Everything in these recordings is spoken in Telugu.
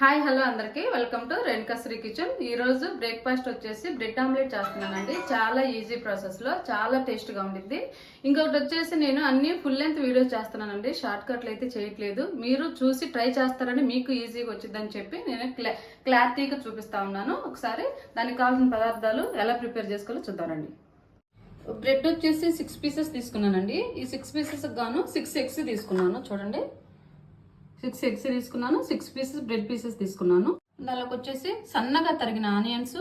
హాయ్ హలో అందరికీ welcome to Renuka Sri kitchen. ఈ రోజు బ్రేక్ఫాస్ట్ వచ్చేసి బ్రెడ్ ఆమ్లెట్ చేస్తున్నానండి. చాలా ఈజీ ప్రాసెస్ లో చాలా టేస్ట్ గా ఉండిద్ది. ఇంకొకటి వచ్చేసి నేను అన్ని ఫుల్ లెంత్ వీడియోస్ చేస్తున్నానండి, షార్ట్ కట్లు అయితే చేయట్లేదు. మీరు చూసి ట్రై చేస్తారని మీకు ఈజీగా వచ్చిందని చెప్పి నేను క్లారిటీగా చూపిస్తా ఉన్నాను. ఒకసారి దానికి కావాల్సిన పదార్థాలు ఎలా ప్రిపేర్ చేసుకోవాలో చూద్దామండి. బ్రెడ్ వచ్చేసి 6 పీసెస్ తీసుకున్నానండి. ఈ 6 పీసెస్ గాను 6 ఎగ్స్ తీసుకున్నాను. చూడండి, 6 ఎగ్స్ తీసుకున్నాను. 6 పీసెస్ బ్రెడ్ పీసెస్ తీసుకున్నాను. దానికి వచ్చేసి సన్నగా తరిగిన ఆనియన్స్,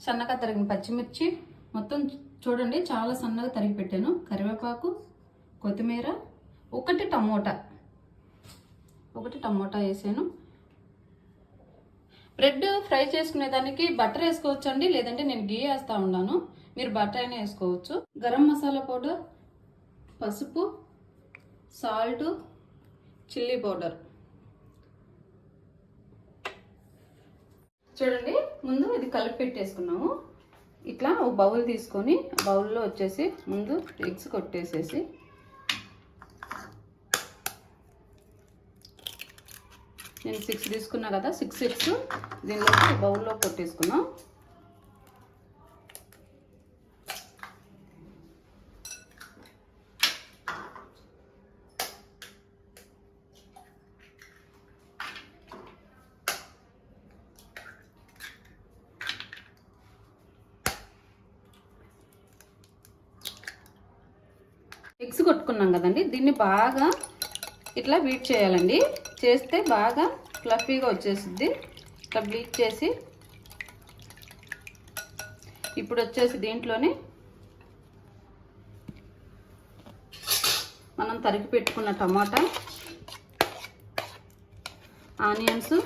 సన్నగా తరిగిన పచ్చిమిర్చి మొత్తం చూడండి చాలా సన్నగా తరిగి పెట్టాను. కరివేపాకు, కొత్తిమీర, ఒకటి టమోటా వేసాను. బ్రెడ్ ఫ్రై చేసుకునే దానికి బటర్ వేసుకోవచ్చండి, లేదంటే నేను గీ వేస్తా ఉన్నాను. మీరు బటర్ అయినా వేసుకోవచ్చు. గరం మసాలా పౌడర్, పసుపు, సాల్ట్, చిల్లీ పౌడర్. చూడండి, ముందు ఇది కలిపి పెట్టేసుకున్నాము. ఇట్లా ఒక బౌల్ తీసుకొని బౌల్లో వచ్చేసి ముందు ఎగ్స్ కొట్టేసేసి నేను 6 తీసుకున్నా కదా, 6 ఎగ్స్ దీనిలోకి బౌల్లో కొట్టేసుకున్నాం. ఎగ్స్ కొట్టుకున్నాం కదండి, దీన్ని బాగా ఇట్లా బీట్ చేయాలండి. చేస్తే బాగా ఫ్లఫీగా వచ్చేసిద్ది. ఇట్లా బీట్ చేసి ఇప్పుడు వచ్చేసి దీంట్లోనే మనం తరిగి పెట్టుకున్న టమాటా, ఆనియన్స్,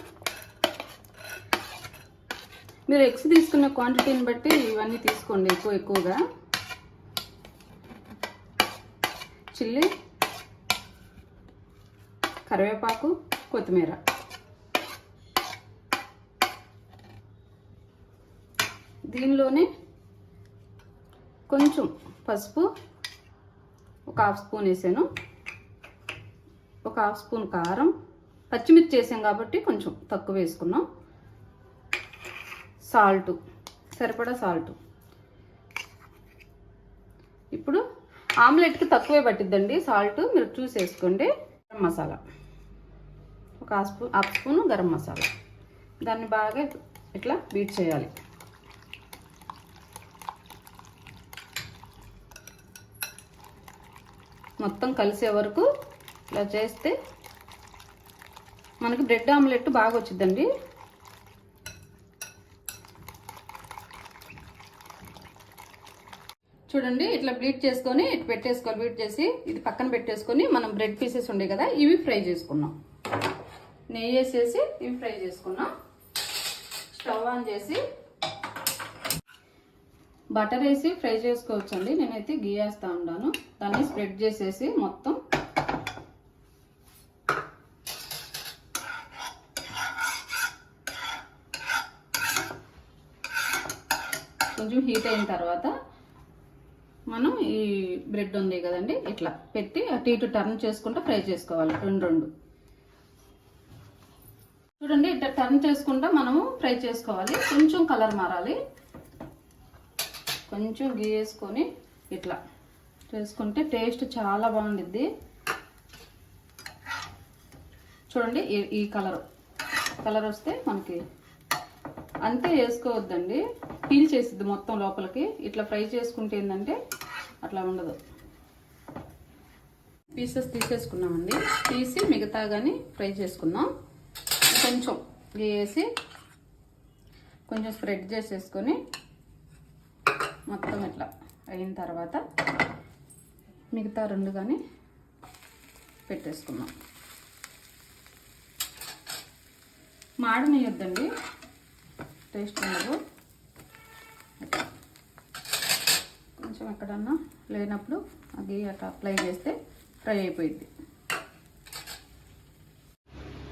మీరు ఎగ్స్ తీసుకున్న క్వాంటిటీని బట్టి ఇవన్నీ తీసుకోండి, ఎక్కువగా. చిల్లీ, కరివేపాకు, కొత్తిమీర. దీనిలోనే కొంచెం పసుపు, ఒక 1/2 స్పూన్ వేసాను. ఒక 1/2 స్పూన్ కారం, పచ్చిమిర్చి వేసాం కాబట్టి కొంచెం తక్కువ వేసుకున్నాం. సాల్ట్, సరిపడా సాల్ట్. ఇప్పుడు ఆమ్లెట్కి తక్కువే పట్టిద్దండి సాల్ట్, మీరు చూసి వేసుకోండి. గరం మసాలా, ఒక 1/2 స్పూన్ గరం మసాలా. దాన్ని బాగా ఇట్లా బీట్ చేయాలి. మొత్తం కలిసే వరకు ఇలా చేస్తే మనకి బ్రెడ్ ఆమ్లెట్ బాగా వచ్చిందండి. చూడండి, ఇట్లా బ్లీట్ చేసుకొని ఇటు పెట్టేసుకోవాలి. బ్లీట్ చేసి ఇది పక్కన పెట్టేసుకొని మనం బ్రెడ్ పీసెస్ ఉండే కదా, ఇవి ఫ్రై చేసుకున్నాం. నెయ్యి వేసేసి ఇవి ఫ్రై చేసుకున్నాం. స్టవ్ ఆన్ చేసి బటర్ వేసి ఫ్రై చేసుకోవచ్చండి. నేనైతే గీ వేస్తా ఉన్నాను. దాన్ని స్ప్రెడ్ చేసేసి మొత్తం కొంచెం హీట్ అయిన తర్వాత మనం ఈ బ్రెడ్ ఉంది కదండి, ఇట్లా పెట్టి అటు ఇటు టర్న్ చేసుకుంటూ ఫ్రై చేసుకోవాలి. రెండు చూడండి, ఇట్లా టర్న్ చేసుకుంటూ మనము ఫ్రై చేసుకోవాలి. కొంచెం కలర్ మారాలి. కొంచెం గీ వేసుకొని ఇట్లా చేసుకుంటే టేస్ట్ చాలా బాగుండిద్ది. చూడండి, ఈ కలర్ వస్తే మనకి అంతే వేసుకోవద్దండి, పీల్ చేసిద్ది మొత్తం లోపలికి. ఇట్లా ఫ్రై చేసుకుంటే ఏంటంటే అట్లా ఉండదు. పీసెస్ తీసేసుకున్నామండి. తీసి మిగతా కానీ ఫ్రై చేసుకుందాం. కొంచెం వేసి కొంచెం స్ప్రెడ్ చేసేసుకొని మొత్తం ఇట్లా అయిన తర్వాత మిగతా 2 కానీ పెట్టేసుకుందాం. మాడనియొద్దండి, టేస్ట్ ఉండదు. కొంచెం ఎక్కడన్నా లేనప్పుడు అది అట్లా అప్లై చేస్తే ఫ్రై అయిపోయింది.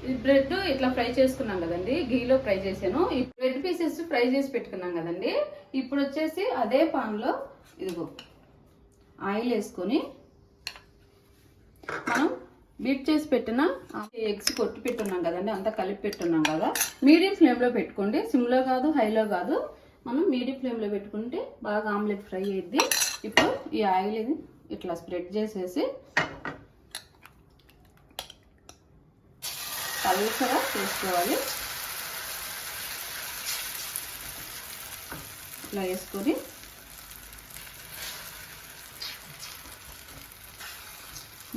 ఈ బ్రెడ్ ఇట్లా ఫ్రై చేసుకున్నాం కదండి, గీలో ఫ్రై చేసాను. ఈ బ్రెడ్ పీసెస్ ఫ్రై చేసి పెట్టుకున్నాం కదండి. ఇప్పుడు వచ్చేసి అదే పాన్లో ఇదిగో ఆయిల్ వేసుకొని మనం బీట్ చేసి పెట్టిన ఎగ్స్ కొట్టి పెట్టున్నాం కదండి, అంతా కలిపి పెట్టున్నాం కదా. మీడియం ఫ్లేమ్లో పెట్టుకోండి, సిమ్లో కాదు హైలో కాదు, మనం మీడియం ఫ్లేమ్లో పెట్టుకుంటే బాగా ఆమ్లెట్ ఫ్రై అయ్యిద్ది. ఇప్పుడు ఈ ఆయిల్ ఇట్లా స్ప్రెడ్ చేసేసి పల్చగా చేసుకోవాలి. ఇట్లా వేసుకొని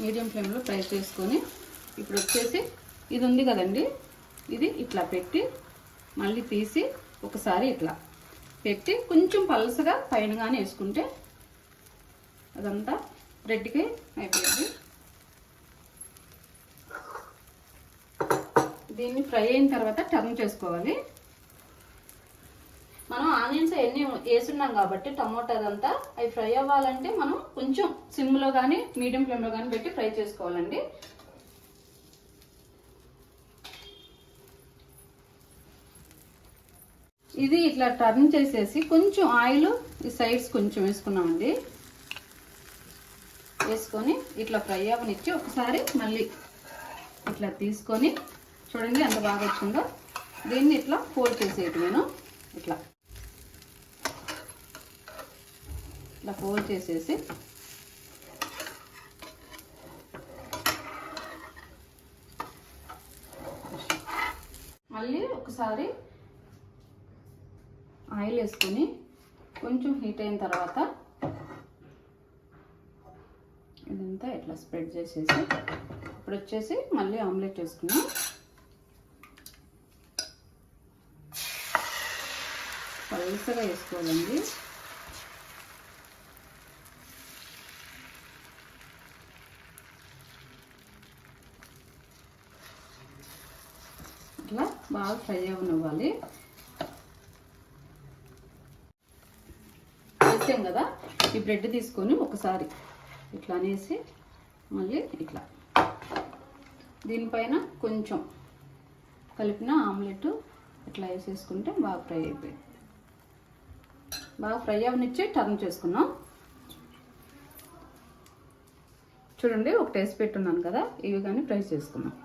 మీడియం ఫ్లేమ్లో ఫ్రై చేసుకొని ఇప్పుడు వచ్చేసి ఇది ఉంది కదండి, ఇది ఇట్లా పెట్టి మళ్ళీ తీసి ఒకసారి ఇట్లా పెట్టి కొంచెం పలసగా పైనగానే వేసుకుంటే అదంతా రెడ్డికి అయిపోయింది. దీన్ని ఫ్రై అయిన తర్వాత టర్న్ చేసుకోవాలి. మనం ఆనియన్స్ అన్నీ వేసున్నాం కాబట్టి టమోటా అదంతా అవి ఫ్రై అవ్వాలంటే మనం కొంచెం సిమ్లో కానీ మీడియం ఫ్లేమ్లో కానీ పెట్టి ఫ్రై చేసుకోవాలండి. ఇది ఇట్లా టర్న్ చేసేసి కొంచెం ఆయిల్ ఈ సైడ్స్ కొంచెం వేసుకున్నామండి. వేసుకొని ఇట్లా ఫ్రై అవ్వనిచ్చి ఒకసారి మళ్ళీ ఇట్లా తీసుకొని చూడండి ఎంత బాగా వచ్చిందో. దీన్ని ఇట్లా ఫోల్డ్ చేసేది నేను ఇట్లా ఫోల్డ్ చేసేసి మళ్ళీ ఒకసారి ఆయిల్ వేసుకొని కొంచెం హీట్ అయిన తర్వాత ఇదంతా ఇట్లా స్ప్రెడ్ చేసేసి ఇప్పుడు వచ్చేసి మళ్ళీ ఆమ్లెట్ వేసుకున్నాం. పలుసగా వేసుకోవాలండి. ఇట్లా బాగా ఫ్రై అవ్వనివ్వాలి. వేసాం కదా, ఈ బ్రెడ్ తీసుకొని ఒకసారి ఇట్లా అనేసి మళ్ళీ ఇట్లా దీనిపైన కొంచెం కలిపిన ఆమ్లెట్ ఇట్లా వేసేసుకుంటే బాగా ఫ్రై అయిపోయింది. బాగా ఫ్రై అవనిచ్చి టర్న్ చేసుకున్నాం. చూడండి ఒక టేస్ట్ పెట్టున్నాను కదా, ఇవి కానీ ఫ్రై చేసుకున్నాం.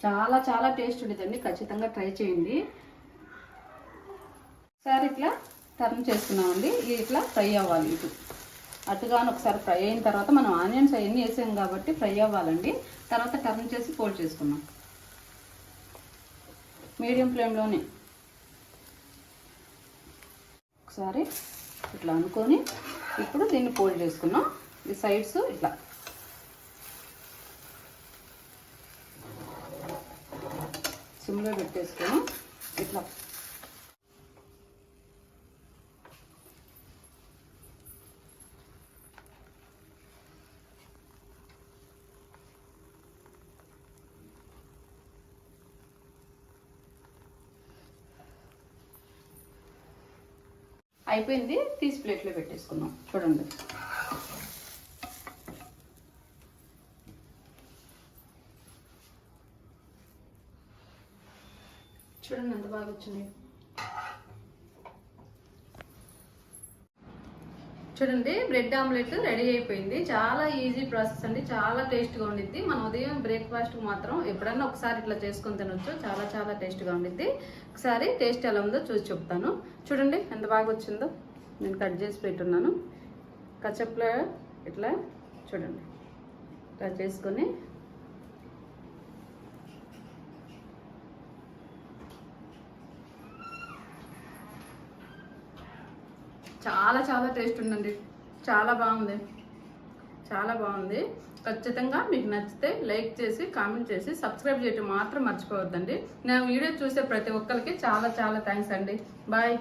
చాలా చాలా టేస్ట్ ఉండేదండి, ఖచ్చితంగా ట్రై చేయండి. ఒకసారి ఇట్లా టర్న్ చేసుకున్నామండి. ఇది ఇట్లా ఫ్రై అవ్వాలి. ఇటు అటుగాను ఒకసారి ఫ్రై అయిన తర్వాత మనం ఆనియన్స్ అవన్నీ వేసాం కాబట్టి ఫ్రై అవ్వాలండి. తర్వాత టర్న్ చేసి ఫోల్డ్ చేసుకున్నాం మీడియం ఫ్లేమ్లోనే. ఒకసారి ఇట్లా అనుకొని ఇప్పుడు దీన్ని ఫోల్డ్ చేసుకున్నాం. ఈ సైడ్స్ ఇట్లా సిమ్లో పెట్టేసుకొని ఇట్లా అయిపోయింది. తీసి ప్లేట్లో పెట్టేసుకుందాం. చూడండి చూడండి ఎంత బాగా వచ్చింది. చూడండి బ్రెడ్ ఆమ్లెట్ రెడీ అయిపోయింది. చాలా ఈజీ ప్రాసెస్ అండి, చాలా టేస్ట్గా ఉండిద్ది. మన ఉదయం బ్రేక్ఫాస్ట్ మాత్రం ఎప్పుడన్నా ఒకసారి ఇట్లా చేసుకొని తినొచ్చు. చాలా చాలా టేస్ట్గా ఉండిద్ది. ఒకసారి టేస్ట్ ఎలా ఉందో చూసి చెప్తాను. చూడండి ఎంత బాగా వచ్చిందో. నేను కట్ చేసి పెట్టున్నాను. కచప్లో ఇట్లా చూడండి కట్ చేసుకొని చాలా చాలా టేస్ట్ ఉందండి. చాలా బాగుంది, చాలా బాగుంది. ఖచ్చితంగా మీకు నచ్చితే లైక్ చేసి కామెంట్ చేసి సబ్స్క్రైబ్ చేయడం మాత్రం మర్చిపోవద్దండి. నా వీడియో చూసే ప్రతి ఒక్కరికి చాలా చాలా థ్యాంక్స్ అండి. బాయ్.